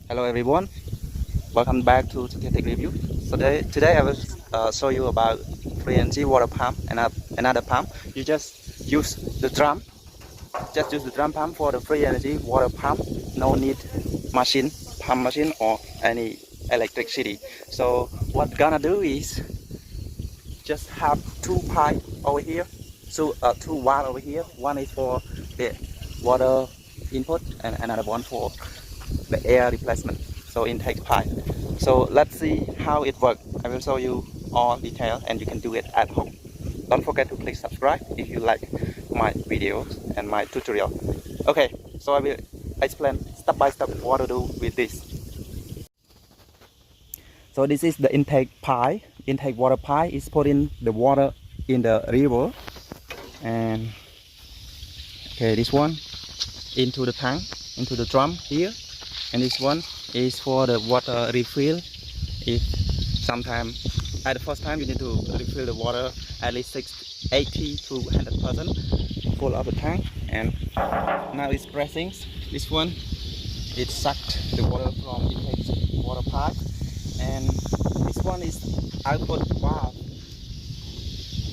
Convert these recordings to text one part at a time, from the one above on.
Hello everyone, welcome back to Tech Review. So today I will show you about free energy water pump and another pump. You just use the drum pump for the free energy water pump. No need pump machine or any electricity. So what gonna do is just have two pipe over here, so two wire over here. One is for the water input and another one for the air replacement, so intake pipe. So let's see how it works. I will show you all detail and you can do it at home. Don't forget to click subscribe if you like my videos and my tutorial. Okay, so I will explain step by step what to do with this. So this is the intake pipe. Intake water pipe is putting the water in the river, and okay, this one into the tank, into the drum here, and this one is for the water refill. If sometime at the first time you need to refill the water at least 80 to 100% full of the tank, and now it's pressing this one. It sucked the water from intake water pipe, and this one is output valve.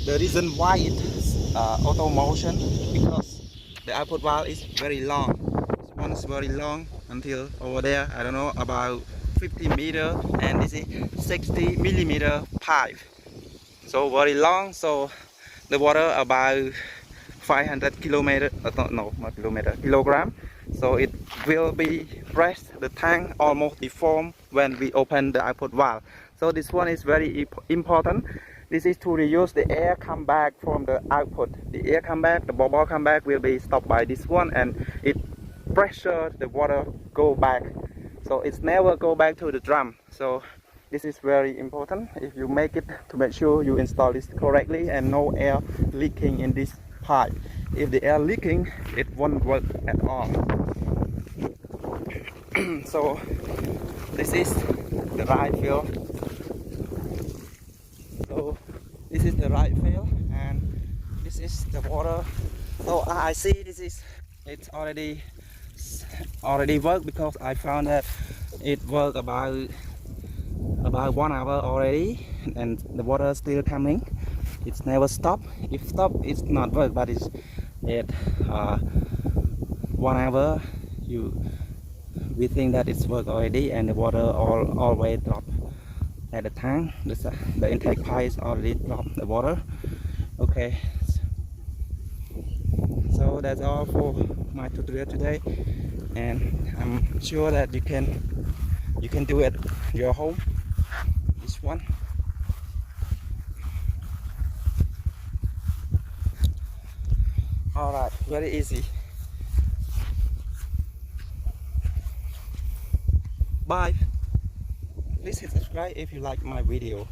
The reason why it's auto motion because the output valve is very long. This one is very long until over there, I don't know, about 50 meter, and this is 60 millimeter pipe. So very long, so the water about 500 kilometer, no, not kilometer, kilogram. So it will be pressed, the tank almost deformed when we open the output valve. So this one is very important. This is to reduce the air come back from the output. The air come back, the bubble come back will be stopped by this one, and it pressure the water go back. So it's never go back to the drum. So this is very important. If you make it, to make sure you install this correctly and no air leaking in this pipe. If the air leaking, it won't work at all. So this is the right fill. So this is the right fill, and this is the water. So I see this is it's already worked, because I found that it worked about 1 hour already, and the water still coming. It's never stopped. If stop, it's not work, but it's at 1 hour we think that it's worked already, and the water always drop at the tank. The intake pipe is already dropped the water. Okay, so that's all for my tutorial today, and I'm sure that you can do it at your home. This one. All right, very easy. Bye. Please hit subscribe if you like my video.